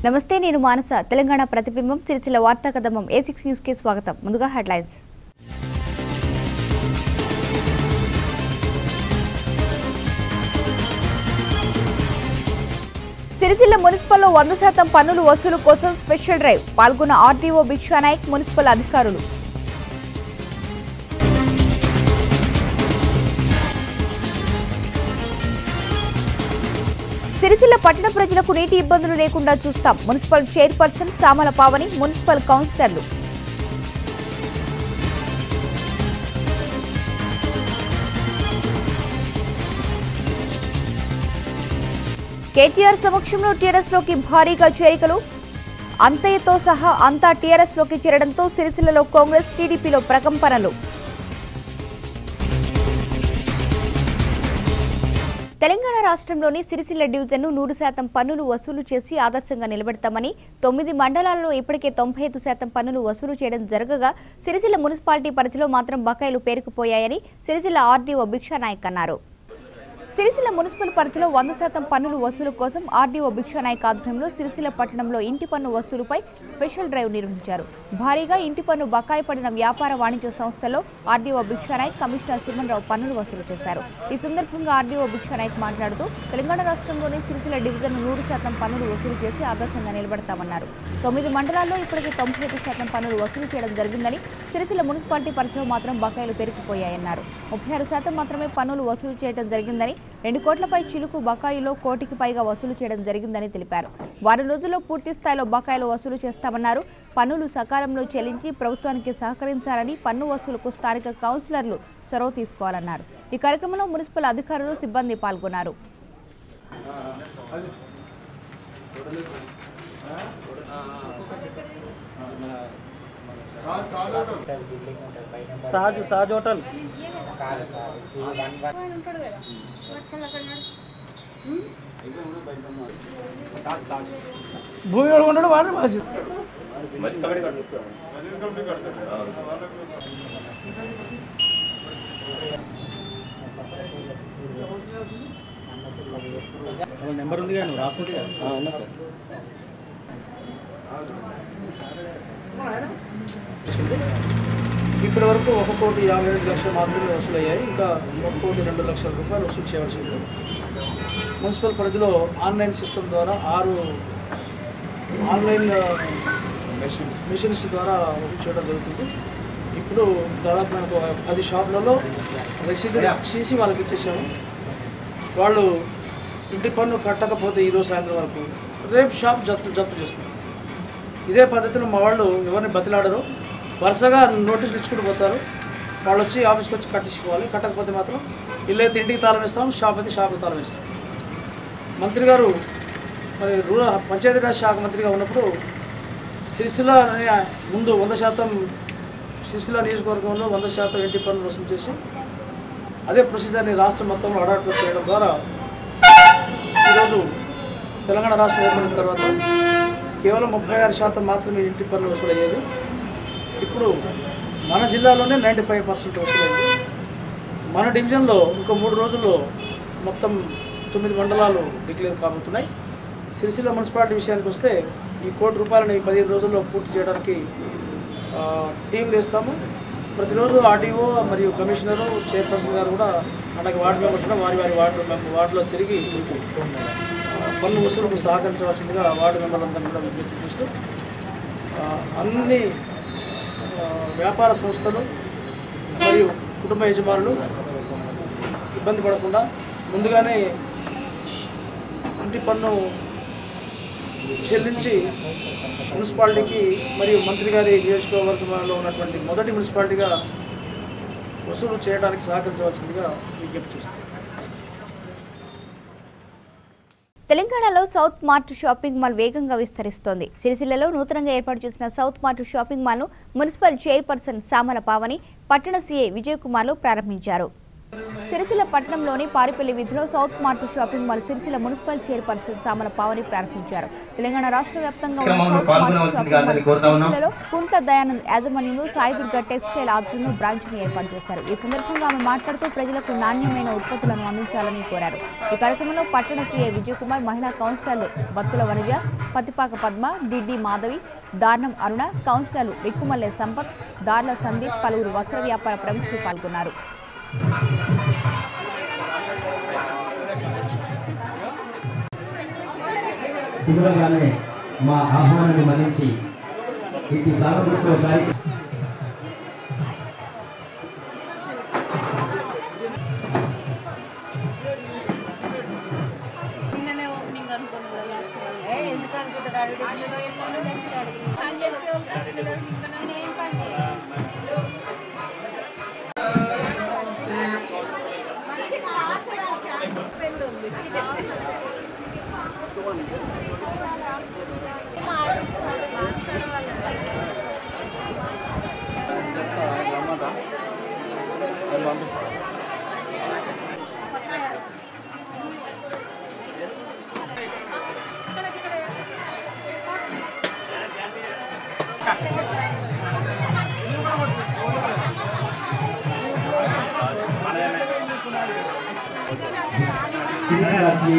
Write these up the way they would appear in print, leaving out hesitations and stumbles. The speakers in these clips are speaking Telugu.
నమస్తే, నేను మానస. తెలంగాణ ప్రతిబింబం సిరిసిల్ల వార్తా కదమం A6 న్యూస్ కి స్వాగతం. ముందుగా హెడ్లైన్స్. సిరిసిల్ల మున్సిపల్లో 100% పన్నులు వసూలు కోసం స్పెషల్ డ్రైవ్. పాల్గొన్న ఆర్డీఓ భిక్షా నాయక్, మున్సిపల్ అధికారులు. సిరిసిల్ల పట్టణ ప్రజలకు నీటి ఇబ్బందులు లేకుండా చూస్తాం. Municipal chairperson Samala Pavani, municipal కౌన్సిలర్లు. కేటీఆర్ సమక్షంలో టీఆర్ఎస్ లోకి భారీగా చేరికలు. అంతయ్యతో సహా అంతా టీఆర్ఎస్ లోకి చేరడంతో సిరిసిల్లలో కాంగ్రెస్, టీడీపీలో ప్రకంపనలు. తెలంగాణ రాష్ట్రంలోని సిరిసిల్ల డివిజన్ను 100% పన్నులు వసూలు చేసి ఆదర్శంగా నిలబెడతామని 9 మండలాల్లో ఇప్పటికే 95% పన్నులు వసూలు చేయడం జరగగా సిరిసిల్ల మున్సిపాలిటీ పరిధిలో మాత్రం బకాయిలు పేరుకుపోయాయని సిరిసిల్ల ఆర్డీఓ భిక్షా నాయక్ అన్నారు. సిరిసిల్ల మున్సిపల్ పరిధిలో 100% పన్నులు వసూలు కోసం ఆర్డీఓ భిక్షా నాయక్ ఆధ్వర్యంలో సిరిసిల్ల పట్టణంలో ఇంటి పన్ను వసూలుపై స్పెషల్ డ్రైవ్ నిర్వహించారు. భారీగా ఇంటి పన్ను బకాయి పడిన వ్యాపార వాణిజ్య సంస్థల్లో ఆర్డీఓ భిక్షా నాయక్, కమిషనర్ సుమన్ రావు పన్నులు వసూలు చేశారు. ఈ సందర్భంగా ఆర్డీఓ భిక్షా నాయక్ మాట్లాడుతూ తెలంగాణ రాష్ట్రంలోని సిరిసిల్ల డివిజన్ను 100% పన్నులు వసూలు చేసి ఆదర్శంగా నిలబెడతామన్నారు. 9 మండలాల్లో ఇప్పటికే 95% పన్నులు వసూలు చేయడం జరిగిందని, సిరిసిల్ల మున్సిపాలిటీ పరిధిలో మాత్రం బకాయిలు పెరిగిపోయాయన్నారు. 36% మాత్రమే పన్నులు వసూలు చేయడం జరిగిందని, 2 కోట్లపై చిలుకు బకాయిలో 1 కోటికి పైగా వసూలు చేయడం జరిగిందని తెలిపారు. వారం రోజుల్లో పూర్తి స్థాయిలో బకాయిలు వసూలు చేస్తామన్నారు. పన్నులు సకాలంలో చెల్లించి ప్రభుత్వానికి సహకరించాలని, పన్ను వసూలుకు స్థానిక కౌన్సిలర్లు చొరవ తీసుకోవాలన్నారు. ఈ కార్యక్రమంలో మున్సిపల్ అధికారులు, సిబ్బంది పాల్గొన్నారు. తాజ్ హోటల్ భూమి ఉండడం వాడే బాధ్యత. నెంబర్ ఉంది కానీ రాసుకుంటే ఇప్పటి వరకు 1,52,00,000 మాత్రమే వసూలయ్యాయి. ఇంకా 1,02,00,000 రూపాయలు వసూలు చేయవలసి ఉంది. మున్సిపల్ పరిధిలో ఆన్లైన్ సిస్టమ్ ద్వారా 6 ఆన్లైన్ మెషిన్స్ ద్వారా వసూలు చేయడం జరుగుతుంది. ఇప్పుడు దాదాపు మనకు 10 షాపులలో రసీదులు చేసి వాళ్ళకి ఇచ్చేసాము. వాళ్ళు ఇంటి పన్ను కట్టకపోతే ఈరోజు సాయంత్రం వరకు రేపు షాప్ జప్తు చేస్తారు. ఇదే పద్ధతిలో మా వాళ్ళు ఎవరిని బతిలాడరు, వరుసగా నోటీసులు ఇచ్చుకుంటూ పోతారు. వాళ్ళు వచ్చి ఆఫీస్కి వచ్చి కట్టించుకోవాలి. కట్టకపోతే మాత్రం ఇల్లు అయితే ఇంటికి తాళం ఇస్తాం, షాప్ అయితే షాప్కి తాళం ఇస్తాం. మంత్రి గారు మరి పంచాయతీరాజ్ శాఖ మంత్రిగా ఉన్నప్పుడు సిరిసిల్ల ముందు 100% సిరిసిల్ల నియోజకవర్గంలో 100% ఇంటి పన్ను వసూలు చేసి అదే ప్రొసీజర్ని రాష్ట్రం మొత్తంలో అడాప్ట్ చేయడం ద్వారా ఈరోజు తెలంగాణ రాష్ట్రం ఏర్పడిన తర్వాత కేవలం 36% మాత్రమే ఇంటి పన్ను వసూలు అయ్యేది. ఇప్పుడు మన జిల్లాలోనే 95% వసూలైంది. మన డివిజన్లో ఇంకో 3 రోజుల్లో మొత్తం 9 మండలాలు డిక్లేర్ కాబోతున్నాయి. సిరిసిల్ల మున్సిపాలిటీ విషయానికి వస్తే ఈ 1 కోటి రూపాయలని 15 రోజుల్లో పూర్తి చేయడానికి టీంలు వేస్తాము. ప్రతిరోజు ఆర్డీఓ మరియు కమిషనరు, చైర్పర్సన్ గారు కూడా అలాగే వార్డు మెంబర్స్ కూడా వారి వార్డులో తిరిగి పన్ను వసూలుకు సహకరించవలసిందిగా వార్డు మెంబర్లందరూ కూడా విజ్ఞప్తి చేస్తూ అన్ని వ్యాపార సంస్థలు మరియు కుటుంబ యజమానులు ఇబ్బంది పడకుండా ముందుగానే ఇంటి పన్ను చెల్లించి మున్సిపాలిటీకి మరియు మంత్రి గారి నియోజకవర్గంలో ఉన్నటువంటి మొదటి మున్సిపాలిటీగా వసూలు చేయడానికి సహకరించవలసిందిగా విజ్ఞప్తి చేస్తుంది. తెలంగాణలో సౌత్ మార్ట్ షాపింగ్ మాల్ వేగంగా విస్తరిస్తోంది. సిరిసిల్లలో నూతనంగా ఏర్పాటు చేసిన సౌత్ మార్ట్ షాపింగ్ మాల్ను మున్సిపల్ చైర్పర్సన్ సామల పావని, పట్టణ సీఐ విజయ్ కుమార్లు ప్రారంభించారు. సిరిసిల్ల పట్టణంలోని పారిపల్లి వీధిలో south mart shopping mall Sircilla municipal chairperson Samala Pavani ప్రారంభించారు. తెలంగాణ రాష్ట్ర వ్యాప్తంగా ఉన్న సౌత్ మార్ట్ షాపింగ్ మాల్ సిరిసిల్లలో కుంట్ల దయానంద్ యాజమాన్యంలో సాయిదుర్గ టెక్స్టైల్ ఆధ్వర్యంలో బ్రాంచ్ను ఏర్పాటు చేశారు. ఈ సందర్భంగా ఆమె మాట్లాడుతూ ప్రజలకు నాణ్యమైన ఉత్పత్తులను అందించాలని కోరారు. ఈ కార్యక్రమంలో పట్టణ సీఐ విజయకుమార్, మహిళా కౌన్సిలర్లు బత్తుల వనజ, పతిపాక పద్మ, దిడ్డి మాధవి, దార్నం అరుణ, కౌన్సిలర్లు రిక్కుమల్లె సంపత్, దార్ల సందీప్, పలువురు వస్త్ర వ్యాపార ప్రముఖులు పాల్గొన్నారు. శుభ్రంగానే మా ఆహ్వానాన్ని మన్నించి ఇటు ప్రారంభించే కార్యక్రమం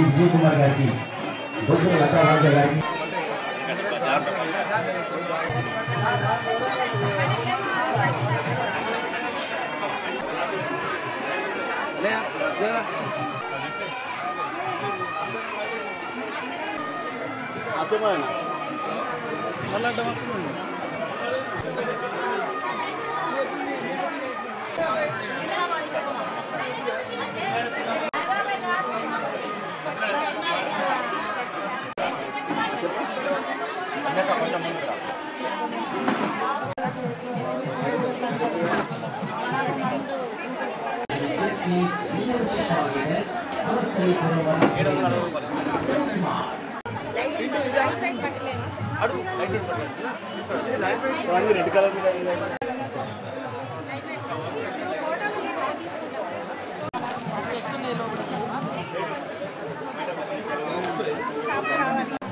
విజయకుమార్ గారికి, బొగ్గుల లతారాజ గారికి,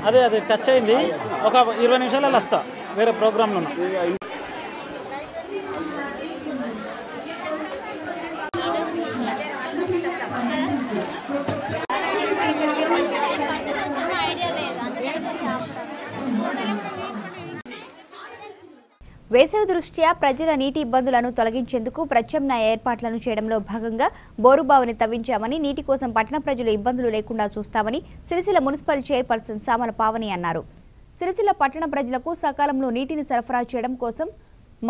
అదే టచ్ అయింది. ఒక 20 నిమిషాలలో వస్తా, వేరే ప్రోగ్రాంలో ఉన్నా. వేసవి దృష్ట్యా ప్రజల నీటి ఇబ్బందులను తొలగించేందుకు ప్రత్యామ్నాయ ఏర్పాట్లను చేయడంలో భాగంగా బోరుబావిని తవ్వించామని, నీటి కోసం పట్టణ ప్రజలు ఇబ్బందులు లేకుండా చూస్తామని సిరిసిల్ల మున్సిపల్ చైర్పర్సన్ సామల పావని అన్నారు. సిరిసిల్ల పట్టణ ప్రజలకు సకాలంలో నీటిని సరఫరా చేయడం కోసం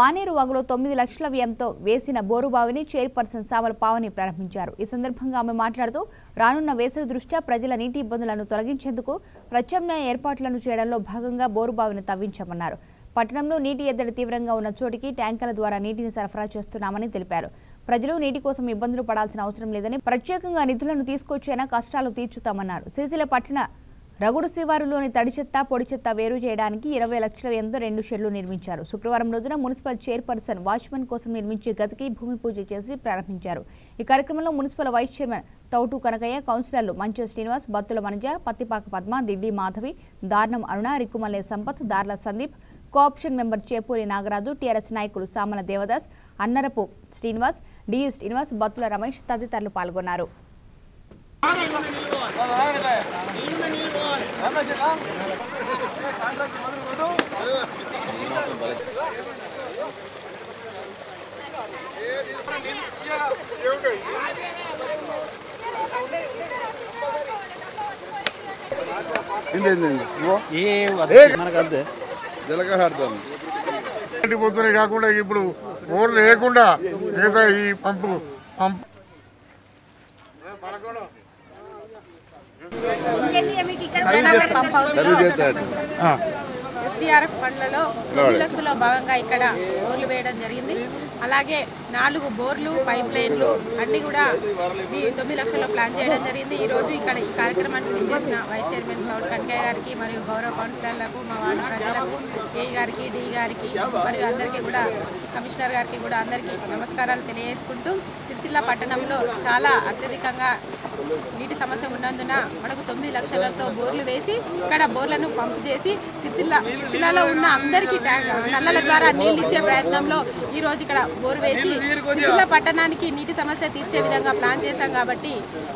మానేరు వాగులో 9 లక్షల వ్యయంతో వేసిన బోరుబావిని చైర్పర్సన్ సామల పావని ప్రారంభించారు. ఈ సందర్భంగా ఆమె మాట్లాడుతూ రానున్న వేసవి దృష్ట్యా ప్రజల నీటి ఇబ్బందులను తొలగించేందుకు ప్రత్యామ్నాయ ఏర్పాట్లను చేయడంలో భాగంగా బోరుబావిని తవ్వించామన్నారు. పట్టణంలో నీటి ఎద్దడి తీవ్రంగా ఉన్న చోటికి ట్యాంకర్ల ద్వారా నీటిని సరఫరా చేస్తున్నామని తెలిపారు. ప్రజలు నీటి కోసం ఇబ్బందులు పడాల్సిన అవసరం లేదని, ప్రత్యేకంగా నిధులను తీసుకొచ్చైనా కష్టాలు తీర్చుతామన్నారు. సిరిసిల్ల పట్టణ రగుడు శివారులోని తడి చెత్త, పొడి చెత్త వేరు చేయడానికి 20 లక్షల వ్యయంతో 2 షెడ్లు నిర్మించారు. శుక్రవారం రోజున మున్సిపల్ చైర్పర్సన్ వాచ్మెన్ కోసం నిర్మించే గదికి భూమి పూజ చేసి ప్రారంభించారు. ఈ కార్యక్రమంలో municipal vice chairman Thoutu Kanakaiah, కౌన్సిలర్లు మంచ శ్రీనివాస్, బత్తుల వనజ, పత్తిపాక పద్మ, దిడ్డి మాధవి, దార్నం అరుణ, రిక్కుమల్లె సంపత్, దార్ల సందీప్, కోఆప్షన్ మెంబర్ చేపూరి నాగరాజు, టీఆర్ఎస్ నాయకులు సామల దేవదాస్, అన్నరపు శ్రీనివాస్, డిఈ శ్రీనివాస్, బత్తుల రమేష్ తదితరులు పాల్గొన్నారు. పోతున్నాయి కాకుండా ఇప్పుడు ఊరు లేకుండా మిగతా ఈ పంపు ఎస్డిఆర్ఎఫ్ ఫండ్లలో 9 లక్షల భాగంగా ఇక్కడ బోర్లు వేయడం జరిగింది. అలాగే 4 బోర్లు, పైప్ లైన్లు అన్నీ కూడా 9 లక్షల్లో ప్లాన్ చేయడం జరిగింది. ఈరోజు ఇక్కడ ఈ కార్యక్రమాన్ని విచ్చేసిన వైస్ చైర్మన్ గౌరవ కనకయ్య గారికి మరియు గౌరవ కౌన్సిలర్లకు, మా వార్డు ప్రజలకు, ఏఈ గారికి, డిఈ గారికి మరియు అందరికీ కూడా, కమిషనర్ గారికి కూడా అందరికీ నమస్కారాలు తెలియజేసుకుంటూ, సిరిసిల్ల పట్టణంలో చాలా అత్యధికంగా నీటి సమస్య ఉన్నందున మనకు 9 లక్షలతో బోర్లు వేసి ఇక్కడ బోర్లను పంపు చేసి సిరిసిల్లలో ఉన్న అందరికీ నల్లల ద్వారా నీళ్ళు ఇచ్చే ప్రయత్నంలో ఈరోజు ఇక్కడ బోరు వేసి సిరిసిల్ల పట్టణానికి నీటి సమస్య తీర్చే విధంగా ప్లాన్ చేశాం. కాబట్టి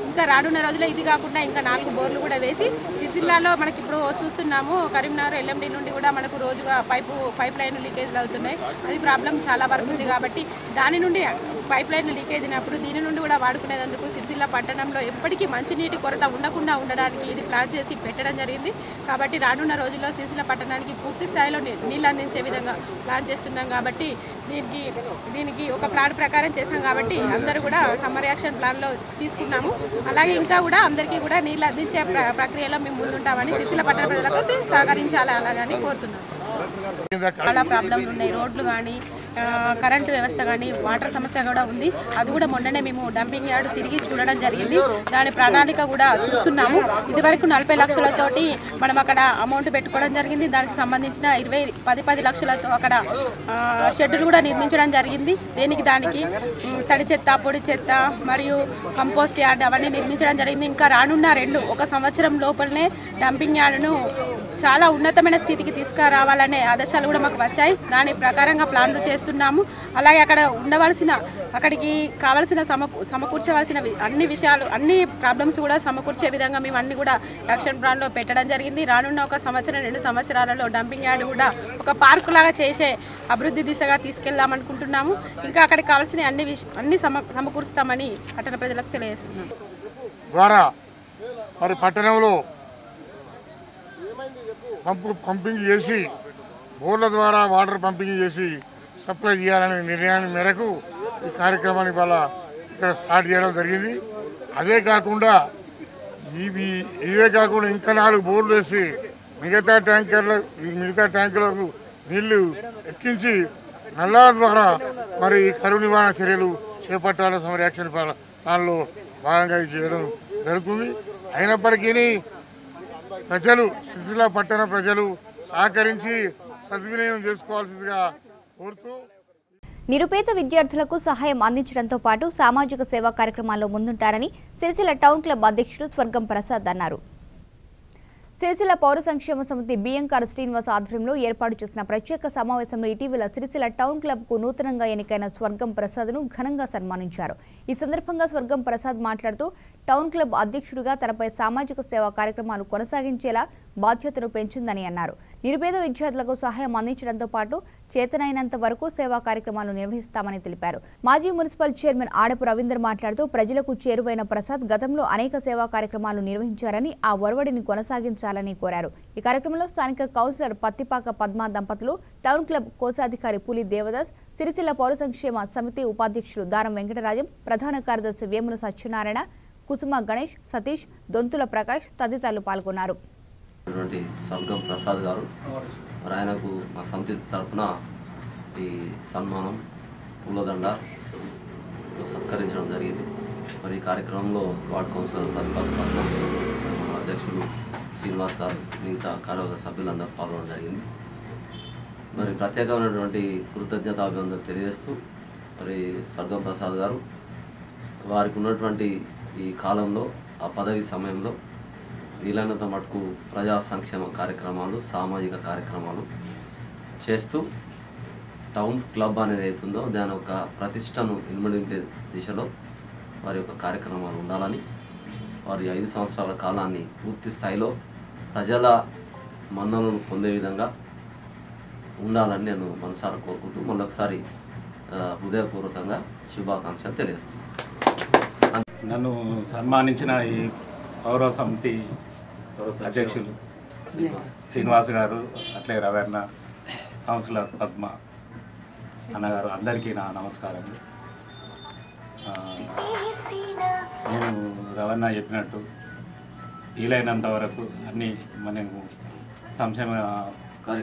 ఇంకా రానున్న రోజుల్లో ఇది కాకుండా ఇంకా 4 బోర్లు కూడా వేసి సిరిసిల్లలో మనకి ఇప్పుడు చూస్తున్నాము, కరీంనగర్ ఎల్ఎండి నుండి కూడా మనకు రోజుగా పైప్ లైన్ లీకేజ్లు అవుతున్నాయి. అది ప్రాబ్లం చాలా వరకు ఉంది. కాబట్టి దాని నుండి పైప్ లైన్ లీకేజ్ అయినప్పుడు దీని నుండి కూడా వాడుకునేందుకు సిరిసిల్ల పట్టణంలో ఎప్పటికీ మంచినీటి కొరత ఉండకుండా ఉండడానికి ఇది ప్లాన్ చేసి పెట్టడం జరిగింది. కాబట్టి రానున్న రోజుల్లో సిరిసిల్ల పట్టణానికి పూర్తి స్థాయిలో నీళ్ళు అందించే విధంగా ప్లాన్ చేస్తున్నాం. కాబట్టి దీనికి ఒక ప్లాన్ ప్రకారం చేస్తాం. కాబట్టి అందరూ కూడా సమ్మర్ యాక్షన్ ప్లాన్లో తీసుకున్నాము. అలాగే ఇంకా కూడా అందరికీ కూడా నీళ్ళు అందించే ప్రక్రియలో మేము ముందుంటామని సిరిసిల్ల పట్టణ ప్రజలకు సహకరించాలి అలాగని కోరుతున్నాము. చాలా ప్రాబ్లంలు ఉన్నాయి. రోడ్లు కానీ, కరెంటు వ్యవస్థ కానీ, వాటర్ సమస్య కూడా ఉంది. అది కూడా మొన్ననే మేము డంపింగ్ యార్డ్ తిరిగి చూడడం జరిగింది. దాని ప్రణాళిక కూడా చూస్తున్నాము. ఇదివరకు 40 లక్షలతోటి మనం అక్కడ అమౌంట్ పెట్టుకోవడం జరిగింది. దానికి సంబంధించిన 10 లక్షలతో అక్కడ షెడ్యూల్ కూడా నిర్మించడం జరిగింది. దానికి తడి చెత్త, పొడి చెత్త మరియు కంపోస్ట్ యార్డ్ అవన్నీ నిర్మించడం జరిగింది. ఇంకా రానున్న 1 సంవత్సరం లోపలనే డంపింగ్ యార్డును చాలా ఉన్నతమైన స్థితికి తీసుకురావాలనే ఆదేశాలు కూడా మాకు వచ్చాయి. దాని ప్రకారంగా ప్లాన్లు చేస్తున్నాము. అలాగే అక్కడికి కావాల్సిన సమకూర్చవలసిన అన్ని ప్రాబ్లమ్స్ కూడా సమకూర్చే విధంగా మేము అన్ని కూడా యాక్షన్ ప్లాన్లో పెట్టడం జరిగింది. రానున్న 1 సంవత్సరం 2 సంవత్సరాలలో డంపింగ్ యార్డ్ కూడా ఒక పార్కు లాగా చేసే అభివృద్ధి దిశగా తీసుకెళ్దామనుకుంటున్నాము. ఇంకా అక్కడికి కావాల్సిన అన్ని సమకూరుస్తామని పట్టణ ప్రజలకు తెలియజేస్తున్నాము. ద్వారా మరి పట్టణంలో పంపింగ్ చేసి బోర్ల ద్వారా వాటర్ పంపింగ్ చేసి సప్లై చేయాలనే నిర్ణయాన్ని మేరకు ఈ కార్యక్రమాన్ని ఇవాళ ఇక్కడ స్టార్ట్ చేయడం జరిగింది. ఇవే కాకుండా ఇంకా 4 బోర్లు వేసి మిగతా ట్యాంకులకు నీళ్లు ఎక్కించి నల్లా ద్వారా మరి కరువు నివారణ చర్యలు చేపట్టాలని సమ్మర్ యాక్షన్ ప్లాన్లో భాగంగా చేయడం జరుగుతుంది. అయినప్పటికీ సిరిసిల్ల పట్టణ ప్రజలు సహకరించి సద్వినియోగం చేసుకోవాల్సిందిగా కోరుతూ, నిరుపేద విద్యార్థులకు సహాయం అందించడంతో పాటు సామాజిక సేవా కార్యక్రమాల్లో ముందుంటారని సిరిసిల్ల టౌన్ క్లబ్ అధ్యక్షుడు స్వర్గం ప్రసాద్ అన్నారు. సిరిసిల్ల పౌర సంక్షేమ సమితి బియ్యంకారు శ్రీనివాస్ ఆధ్వర్యంలో ఏర్పాటు చేసిన ప్రత్యేక సమావేశంలో ఇటీవల సిరిసిల్ల టౌన్ క్లబ్ కు నూతనంగా ఎన్నికైన స్వర్గం ప్రసాద్ను ఘనంగా సన్మానించారు. ఈ సందర్భంగా స్వర్గం ప్రసాద్ మాట్లాడుతూ టౌన్ క్లబ్ అధ్యక్షుడిగా తనపై సామాజిక సేవా కార్యక్రమాలు కొనసాగించేలా బాధ్యతను పెంచిందని అన్నారు. నిరుపేద విద్యార్థులకు సహాయం అందించడంతో పాటు చేతనైనంత వరకు సేవా కార్యక్రమాలు నిర్వహిస్తామని తెలిపారు. మాజీ మున్సిపల్ చైర్మన్ ఆడపు రవీందర్ మాట్లాడుతూ ప్రజలకు చేరువైన ప్రసాద్ గతంలో అనేక సేవా కార్యక్రమాలు నిర్వహించారని ఆ ఒరవడిని కొనసాగించాలని కోరారు. ఈ కార్యక్రమంలో స్థానిక కౌన్సిలర్ పత్తిపాక పద్మా దంపతులు, టౌన్ క్లబ్ కోశాధికారి పులి దేవదాస్, సిరిసిల్ల పౌర సంక్షేమ సమితి ఉపాధ్యక్షుడు దారం వెంకటరాజం, ప్రధాన కార్యదర్శి వేముల సత్యనారాయణ, కుసుమ గణేష్, సతీష్, దొంతుల ప్రకాష్ తదితరులు పాల్గొన్నారు. స్వర్గం ప్రసాద్ గారు మరి ఆయనకు మా సమితి తరఫున ఈ సన్మానం పూలదండ సత్కరించడం జరిగింది. మరి ఈ కార్యక్రమంలో వార్డు కౌన్సిలర్ అధ్యక్షులు శ్రీనివాస్ గారు మిగతా కార్యవర్గ సభ్యులందరూ పాల్గొనడం జరిగింది. మరి ప్రత్యేకమైనటువంటి కృతజ్ఞతాభివందనలు తెలియజేస్తూ మరి స్వర్గం ప్రసాద్ గారు వారికి ఉన్నటువంటి ఈ కాలంలో ఆ పదవి సమయంలో వీలైనంత మటుకు ప్రజా సంక్షేమ కార్యక్రమాలు, సామాజిక కార్యక్రమాలు చేస్తూ టౌన్ క్లబ్ అనేది అవుతుందో దాని యొక్క ప్రతిష్టను ఇనుమడింపే దిశలో వారి యొక్క కార్యక్రమాలు ఉండాలని, వారి 5 సంవత్సరాల కాలాన్ని పూర్తి స్థాయిలో ప్రజల మన్ననను పొందే విధంగా ఉండాలని నేను మనసారా కోరుకుంటూ మళ్ళొకసారి హృదయపూర్వకంగా శుభాకాంక్షలు తెలియజేస్తున్నాను. నన్ను సన్మానించిన ఈ పౌర సమితి అధ్యక్షులు శ్రీనివాస్ గారు, అట్లే రవణ, కౌన్సిలర్ పద్మ అన్నగారు అందరికీ నా నమస్కారములు. నేను రవణ చెప్పినట్టు వీలైనంత వరకు అన్ని మనము సంక్షేమ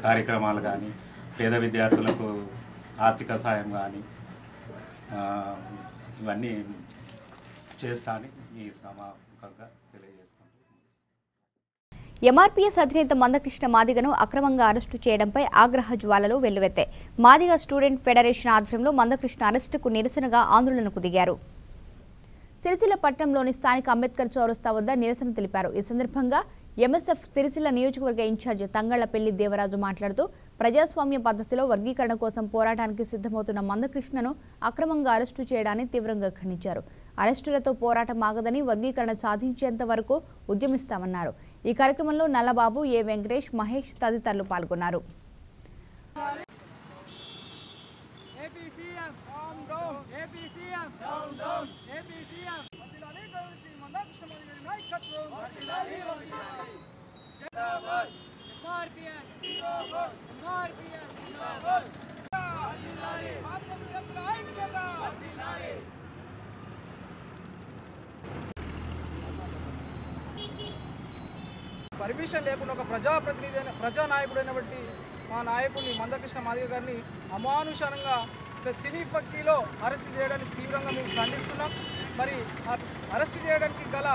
కార్యక్రమాలు కానీ, పేద విద్యార్థులకు ఆర్థిక సాయం కానీ, ఇవన్నీ చేస్తా అని ఈ సమాపంగా తెలియజేసుకుంటున్నాను. ఎంఆర్పీఎస్ అధినేత మందకృష్ణ మాదిగను అక్రమంగా అరెస్టు చేయడంపై ఆగ్రహ జ్వాలలు వెల్లువెత్తాయి. మాదిగ స్టూడెంట్ ఫెడరేషన్ ఆధ్వర్యంలో మందకృష్ణ అరెస్టుకు నిరసనగా ఆందోళనకు దిగారు. సిరిసిల్ల పట్టణంలోని స్థానిక అంబేద్కర్ చౌరస్తా వద్ద నిరసన తెలిపారు. ఈ సందర్భంగా ఎంఎస్ఎఫ్ సిరిసిల్ల నియోజకవర్గ ఇన్ఛార్జ్ తంగళ్లపల్లి దేవరాజు మాట్లాడుతూ ప్రజాస్వామ్య పద్ధతిలో వర్గీకరణ కోసం పోరాటానికి సిద్ధమవుతున్న మందకృష్ణను అక్రమంగా అరెస్టు చేయడాన్ని తీవ్రంగా ఖండించారు. అరెస్టులతో పోరాటం ఆగదని వర్గీకరణ సాధించేంత వరకు ఉద్యమిస్తామన్నారు. ఈ కార్యక్రమంలో నల్లబాబు, ఏ వెంకటేష్, మహేష్ తదితరులు పాల్గొన్నారు. పర్మిషన్ లేకుండా ఒక ప్రజాప్రతినిధి అయిన ప్రజానాయకుడైనటువంటి మా నాయకుడిని మందకృష్ణ మాదిగ గారిని అమానుషంగా సినీ ఫక్కీలో అరెస్ట్ చేయడానికి తీవ్రంగా మేము ఖండిస్తున్నాం. మరి అరెస్ట్ చేయడానికి గల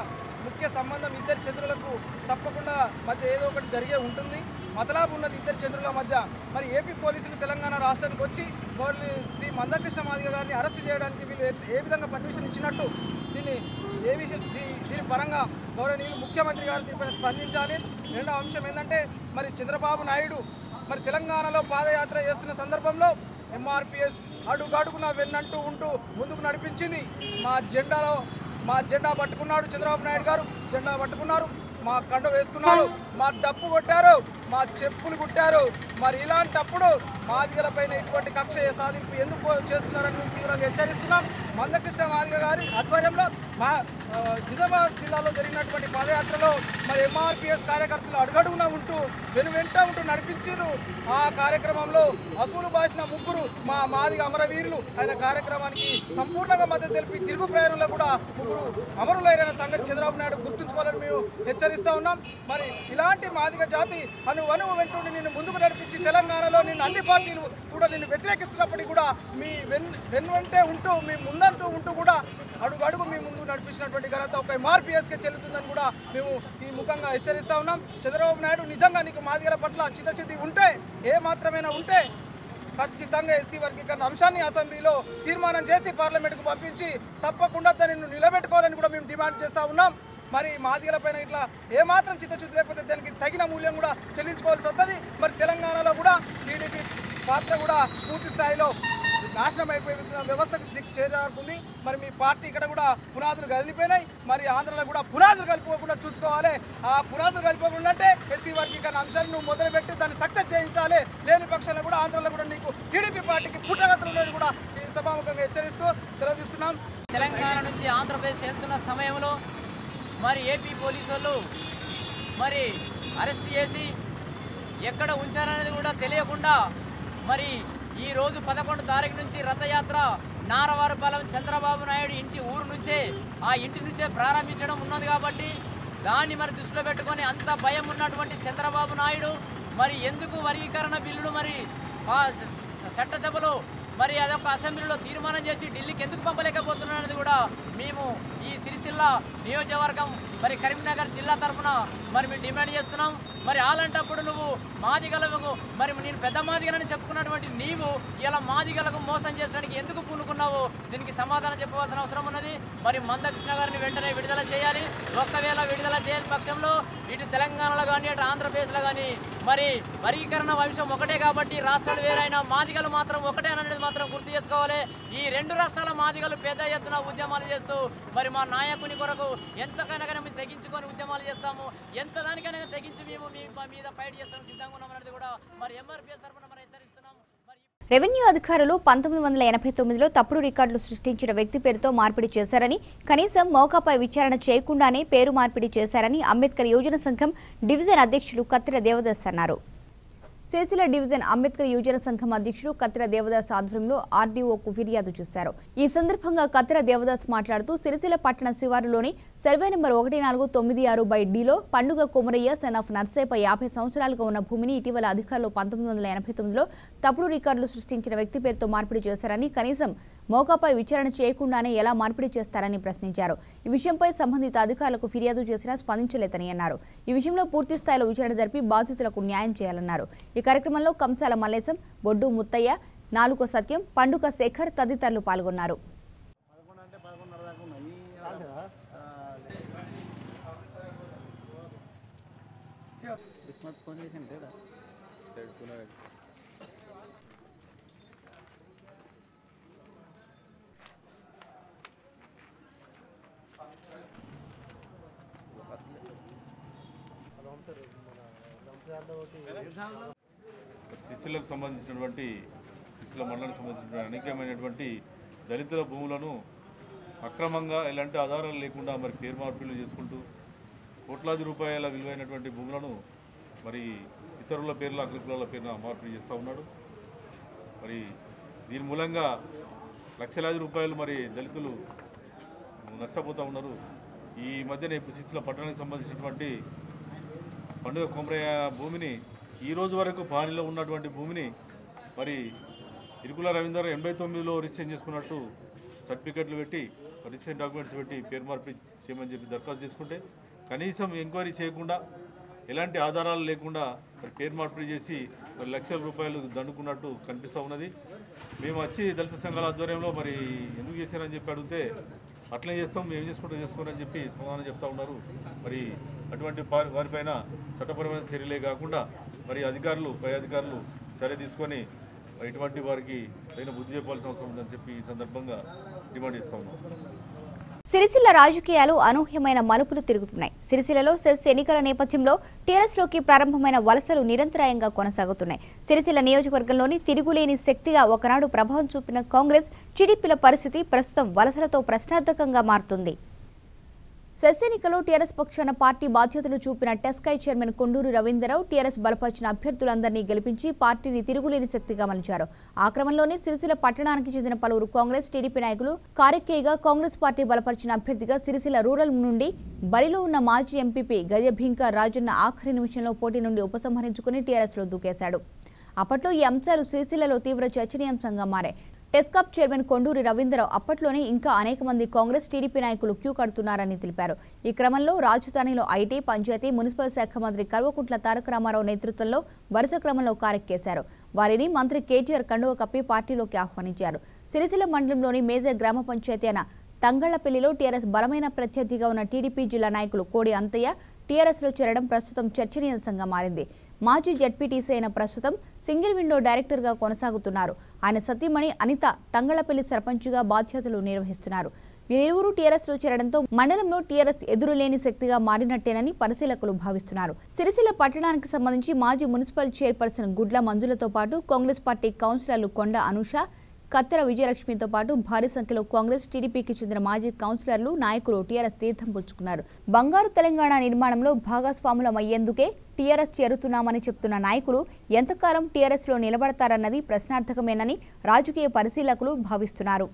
ముఖ్య సంబంధం ఇద్దరు చంద్రులకు తప్పకుండా మధ్య ఏదో ఒకటి జరిగే ఉంటుంది. మతలాబు ఉన్నది ఇద్దరు చంద్రుల మధ్య. మరి ఏపీ పోలీసులు తెలంగాణ రాష్ట్రానికి వచ్చి శ్రీ మందకృష్ణ మాదిగ గారిని అరెస్ట్ చేయడానికి వీళ్ళు ఏ విధంగా పర్మిషన్ ఇచ్చినట్టు దీని పరంగా గౌరవనీయులు ముఖ్యమంత్రి గారు దీనిపైన స్పందించాలి. రెండో అంశం ఏంటంటే మరి చంద్రబాబు నాయుడు మరి తెలంగాణలో పాదయాత్ర చేస్తున్న సందర్భంలో ఎంఆర్పీఎస్ అడుగడుగున వెన్నంటూ ఉంటూ ముందుకు నడిపించింది. మా జెండా పట్టుకున్నాడు చంద్రబాబు నాయుడు గారు, జెండా పట్టుకున్నారు, మా కండ వేసుకున్నారు, మా డప్పు కొట్టారు, మా చెప్పులు కుట్టారు. మరి ఇలాంటప్పుడు మాదిగలపైన ఇటువంటి కక్ష సాధింపు ఎందుకు చేస్తున్నారని మేము తీవ్రంగా హెచ్చరిస్తున్నాం. మందకృష్ణ మాదిగ గారి ఆధ్వర్యంలో మా నిజామాబాద్ జిల్లాలో జరిగినటువంటి పాదయాత్రలో మరి ఎంఆర్పీఎస్ కార్యకర్తలు అడుగడుగున ఉంటూ వెంట ఉంటూ నడిపించారు. ఆ కార్యక్రమంలో అసూలు బాసిన ముగ్గురు మా మాదిగ అమరవీరులు ఆయన కార్యక్రమానికి సంపూర్ణంగా మద్దతు తెలిపి తిరుగు ప్రయాణంలో కూడా ముగ్గురు అమరులైన సంగతి చంద్రబాబు నాయుడు గుర్తుంచుకోవాలని మేము హెచ్చరిస్తూ ఉన్నాం. మరి ఇలాంటి మాదిగ జాతి అనువు వెంటుండి నిన్ను ముందుకు నడిపించి తెలంగాణలో నిన్ను అన్ని పార్టీలు కూడా నిన్ను వ్యతిరేకిస్తున్నప్పటికీ కూడా మీ వెన్నంటే ఉంటూ మీ ముందంటూ ఉంటూ కూడా అడుగు మీ ముందు నడిపించినటువంటి ఘనత ఒక ఎంఆర్పీఎస్కే చెల్లుతుందని కూడా మేము ఈ ముఖంగా హెచ్చరిస్తూ ఉన్నాం. చంద్రబాబు నాయుడు నిజంగా నీకు మాదిగల పట్ల చిత్తశుద్ధి ఉంటే ఏ మాత్రమైనా ఉంటే ఖచ్చితంగా ఎస్సీ వర్గీకరణ అంశాన్ని అసెంబ్లీలో తీర్మానం చేసి పార్లమెంటుకు పంపించి తప్పకుండా దాన్ని నిలబెట్టుకోవాలని కూడా మేము డిమాండ్ చేస్తూ ఉన్నాం. మరి మాదిగల పైన ఇట్లా ఏమాత్రం చిత్తశుద్ధి లేకపోతే దానికి తగిన మూల్యం కూడా చెల్లించుకోవాల్సి వస్తుంది. మరి తెలంగాణలో కూడా టీడీపీ పాత్ర కూడా పూర్తి స్థాయిలో నాశనం అయిపోయే వ్యవస్థకు చేరుతుంది. మరి మీ పార్టీ ఇక్కడ కూడా పునాదులు కదిలిపోయినాయి. మరి ఆంధ్రలో కూడా పునాదులు కలిపోకుండా చూసుకోవాలి. ఆ పునాదులు కలిపోకుండా అంటే ఎస్సీ వర్గీకరణ అంశాన్ని నువ్వు మొదలుపెట్టి దాన్ని సక్సెస్ చేయించాలి. లేని పక్షంలో కూడా ఆంధ్రలో కూడా నీకు టీడీపీ పార్టీకి పుట్టగతులు ఉండేది కూడా ఈ సభాముఖంగా హెచ్చరిస్తూ సెలవు తీసుకున్నాం. తెలంగాణ నుంచి ఆంధ్రప్రదేశ్ వెళ్తున్న సమయంలో మరి ఏపీ పోలీసు వాళ్ళు మరి అరెస్ట్ చేసి ఎక్కడ ఉంచారనేది కూడా తెలియకుండా మరి ఈరోజు 11 తారీఖు నుంచి రథయాత్ర నారవారపాలెం చంద్రబాబు నాయుడు ఇంటి ఊరు నుంచే ఆ ఇంటి నుంచే ప్రారంభించడం ఉన్నది కాబట్టి దాన్ని మరి దృష్టిలో పెట్టుకొని అంత భయం ఉన్నటువంటి చంద్రబాబు నాయుడు మరి ఎందుకు వర్గీకరణ బిల్లును మరి చట్టసభలో మరి అదొక అసెంబ్లీలో తీర్మానం చేసి ఢిల్లీకి ఎందుకు పంపలేకపోతున్నారనేది కూడా మేము ఈ సిరిసిల్ల నియోజకవర్గం మరి కరీంనగర్ జిల్లా తరఫున మరి మేము డిమాండ్ చేస్తున్నాం. మరి అలాంటప్పుడు నువ్వు మాదిగలకు మరి నేను పెద్ద మాదిగలని చెప్పుకున్నటువంటి నీవు ఇలా మాదిగలకు మోసం చేయడానికి ఎందుకు పూనుకున్నావు? దీనికి సమాధానం చెప్పవలసిన అవసరం ఉన్నది. మరి మందకృష్ణ గారిని వెంటనే విడుదల చేయాలి. ఒకవేళ విడుదల చేయని పక్షంలో ఇటు తెలంగాణలో కానీ అటు ఆంధ్రప్రదేశ్లో కానీ మరి వర్గీకరణ వంశం ఒకటే కాబట్టి రాష్ట్రాలు వేరైనా మాదిగలు మాత్రం ఒకటే అనేది మాత్రం గుర్తు చేసుకోవాలి. ఈ 2 రాష్ట్రాల మాదిగలు పెద్ద ఎత్తున ఉద్యమాలు చేస్తూ మరి మా నాయకుని కొరకు ఎంతకైనా మేము తెగించుకొని ఉద్యమాలు చేస్తాము. ఎంత దానికైనా తెగించి మేము మీ మీద ఫైట్ చేస్తాం సిద్ధంగా ఉన్నామనేది కూడా మరి ఎంఆర్పీఎస్ తరఫున మరి హెచ్చరిస్తున్నాం. రెవెన్యూ అధికారులు 1989లో తప్పుడు రికార్డులు సృష్టించిన వ్యక్తి పేరుతో మార్పిడి చేశారని, కనీసం మౌకాపై విచారణ చేయకుండానే పేరు మార్పిడి చేశారని అంబేద్కర్ యువజన సంఘం డివిజన్ అధ్యక్షులు కత్తిర దేవదాస్ అన్నారు. సిరిసిల్ల డివిజన్ అంబేద్కర్ యువజన సంఘం అధ్యక్షుడు కత్తిర దేవదాస్ ఆధ్వర్యంలో ఆర్డీఓకు ఫిర్యాదు చేశారు. ఈ సందర్భంగా కత్తిర దేవదాస్ మాట్లాడుతూ సిరిసిల్ల పట్టణ శివారులోని సర్వే నెంబర్ 1496/Dలో పండుగ కొమరయ్య సన్ ఆఫ్ నర్సేపై 50 సంవత్సరాలుగా ఉన్న భూమిని ఇటీవల అధికారులు 1989లో తప్పుడు రికార్డులు సృష్టించిన వ్యక్తి పేరుతో మార్పిడి చేశారని, కనీసం మోకాపై విచారణ చేయకుండానే ఎలా మార్పిడి చేస్తారని ప్రశ్నించారు. ఈ విషయంపై సంబంధిత అధికారులకు ఫిర్యాదు చేసినా స్పందించలేదని అన్నారు. ఈ విషయంలో పూర్తి స్థాయిలో విచారణ జరిపి బాధితులకు న్యాయం చేయాలన్నారు. ఈ కార్యక్రమంలో కంసాల మల్లేశం, బొడ్డు ముత్తయ్య, నాలుకో సత్యం, పండుగ శేఖర్ తదితరులు పాల్గొన్నారు. సిసిలకు సంబంధించినటువంటి సిసిల మండలానికి సంబంధించినటువంటి అనేకమైనటువంటి దళితుల భూములను అక్రమంగా ఎలాంటి ఆధారాలు లేకుండా మరి పేరు మార్పిడులు చేసుకుంటూ కోట్లాది రూపాయల విలువైనటువంటి భూములను మరి ఇతరుల పేర్ల అగ్రకులాల పేరున మార్పిడి చేస్తూ ఉన్నాడు. మరి దీని మూలంగా లక్షలాది రూపాయలు మరి దళితులు నష్టపోతూ ఉన్నారు. ఈ మధ్యన సిసిల పట్టణానికి సంబంధించినటువంటి పండుగ కొమరయ్య భూమిని ఈ రోజు వరకు పానీలో ఉన్నటువంటి భూమిని మరి ఇరుకుల రవీందర్ 89లో రిజిస్ట్రేషన్ చేసుకున్నట్టు సర్టిఫికెట్లు పెట్టి రిజిస్ట్రేషన్ డాక్యుమెంట్స్ పెట్టి పేరు మార్పిడి చేయమని చెప్పి దరఖాస్తు చేసుకుంటే కనీసం ఎంక్వైరీ చేయకుండా ఎలాంటి ఆధారాలు లేకుండా మరి పేరు మార్పిడి చేసి మరి లక్షల రూపాయలు దండుకున్నట్టు కనిపిస్తూ ఉన్నది. మేము వచ్చి దళిత సంఘాల ఆధ్వర్యంలో మరి ఎందుకు చేశారని చెప్పి అడిగితే అట్లే చేస్తాం, మేము చేసుకుంటూ చేసుకోరని చెప్పి సమాధానం చెప్తా ఉన్నారు. మరి అటువంటి వారిపైన చట్టపరమైన చర్యలే కాకుండా మరి అధికారులు, పై అధికారులు చర్య తీసుకొని ఇటువంటి వారికి తగిన బుద్ధి చెప్పాల్సిన అవసరం ఉందని చెప్పి ఈ సందర్భంగా డిమాండ్ చేస్తా ఉన్నాం. సిరిసిల్ల రాజకీయాలు అనూహ్యమైన మలుపులు తిరుగుతున్నాయి. సిరిసిల్లలో సెస్ ఎన్నికల నేపథ్యంలో టీఆర్ఎస్లోకి ప్రారంభమైన వలసలు నిరంతరాయంగా కొనసాగుతున్నాయి. సిరిసిల్ల నియోజకవర్గంలోని తిరుగులేని శక్తిగా ఒకనాడు ప్రభావం చూపిన కాంగ్రెస్, టీడీపీల పరిస్థితి ప్రస్తుతం వలసలతో ప్రశ్నార్థకంగా మారుతుంది. సెస్ ఎన్నికలో టీఆర్ఎస్ పక్షాన పార్టీ బాధ్యతలు చూపిన టెస్కాయ్ చైర్మన్ కొండూరు రవీంద్రరావు టీఆర్ఎస్ బలపరిచిన అభ్యర్థులందరినీ గెలిపించి పార్టీని తిరుగులేని శక్తిగా మలిచారు. ఆ క్రమంలోనే సిరిసిల్ల పట్టణానికి చెందిన పలువురు కాంగ్రెస్, టీడీపీ నాయకులు కారెక్కేయిగా కాంగ్రెస్ పార్టీ బలపరిచిన అభ్యర్థిగా సిరిసిల్ల రూరల్ నుండి బరిలో ఉన్న మాజీ ఎంపీపీ గజభింకా రాజన్న ఆఖరి నిమిషంలో పోటీ నుండి ఉపసంహరించుకుని టీఆర్ఎస్లో దూకేశాడు. అప్పట్లో ఈ అంశాలు సిరిసిల్లలో తీవ్ర చర్చనీయాంశంగా మారాయి. టెస్కాప్ చైర్మన్ కొండూరి రవీంద్రరావు అప్పట్లోనే ఇంకా అనేక మంది కాంగ్రెస్, టీడీపీ నాయకులు క్యూ కడుతున్నారని తెలిపారు. ఈ క్రమంలో రాజధానిలో ఐటీ, పంచాయతీ, మున్సిపల్ శాఖ మంత్రి కల్వకుంట్ల తారక రామారావు నేతృత్వంలో వరుస క్రమంలో కారెక్కేశారు. వారిని మంత్రి కేటీఆర్ కండువ కప్పి పార్టీలోకి ఆహ్వానించారు. సిరిసిల్ల మండలంలోని మేజర్ గ్రామ పంచాయతీ అయిన తంగళ్లపల్లిలో టీఆర్ఎస్ బలమైన ప్రత్యర్థిగా ఉన్న టీడీపీ జిల్లా నాయకులు కోడి అంతయ్య టీఆర్ఎస్లో చేరడం ప్రస్తుతం చర్చనీయాంశంగా మారింది. మాజీ జడ్పీటీసీ అయిన ప్రస్తుతం సింగిల్ విండో డైరెక్టర్గా కొనసాగుతున్నారు. ఆయన సతీమణి అనిత తంగళ్లపల్లి సర్పంచ్గా బాధ్యతలు నిర్వహిస్తున్నారు. వీరిరువురు టీఆర్ఎస్లో చేరడంతో మండలంలో టీఆర్ఎస్ ఎదురులేని శక్తిగా మారినట్టేనని పరిశీలకులు భావిస్తున్నారు. సిరిసిల్ల పట్టణానికి సంబంధించి మాజీ మున్సిపల్ చైర్పర్సన్ గుడ్ల మంజులతో పాటు కాంగ్రెస్ పార్టీ కౌన్సిలర్లు కొండ అనూష, కత్తెర విజయలక్ష్మితో పాటు భారీ సంఖ్యలో కాంగ్రెస్, టీడీపీకి చెందిన మాజీ కౌన్సిలర్లు, నాయకులు టీఆర్ఎస్ తీర్థం పుచ్చుకున్నారు. బంగారు తెలంగాణ నిర్మాణంలో భాగస్వాములమయ్యేందుకే టీఆర్ఎస్ చేరుతున్నామని చెప్తున్న నాయకులు ఎంతకాలం టీఆర్ఎస్లో నిలబడతారన్నది ప్రశ్నార్థకమేనని రాజకీయ పరిశీలకులు భావిస్తున్నారు.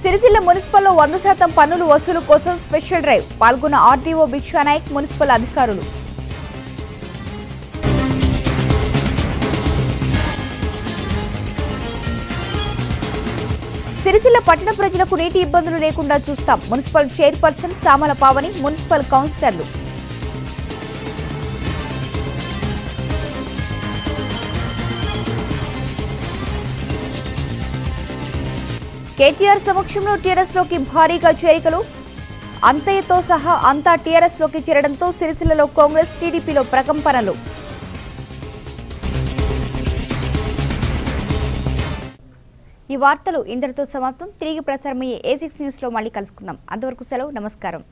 సిరిసిల్ల మున్సిపల్లో 100% పన్నులు వసూలు కోసం స్పెషల్ డ్రైవ్ పాల్గొన్న ఆర్డీఓ భిక్షానాయక్, మున్సిపల్ అధికారులు. సిరిసిల్ల పట్టణ ప్రజలకు నీటి ఇబ్బందులు లేకుండా చూస్తాం municipal chairperson Samala Pavani, municipal కౌన్సిలర్లు. కేటీఆర్ సమక్షంలో టీఆర్ఎస్లోకి భారీగా చేరికలు, అంతయ్యతో సహా అంతా టీఆర్ఎస్లోకి చేరడంతో సిరిసిల్లలో కాంగ్రెస్, టీడీపీలో ప్రకంపనలు. ఈ వార్తలు ఇంతటితో సమాప్తం. తిరిగి ప్రసారమయ్యే A6 న్యూస్లో మళ్ళీ కలుసుకుందాం. అంతవరకు సెలవు, నమస్కారం.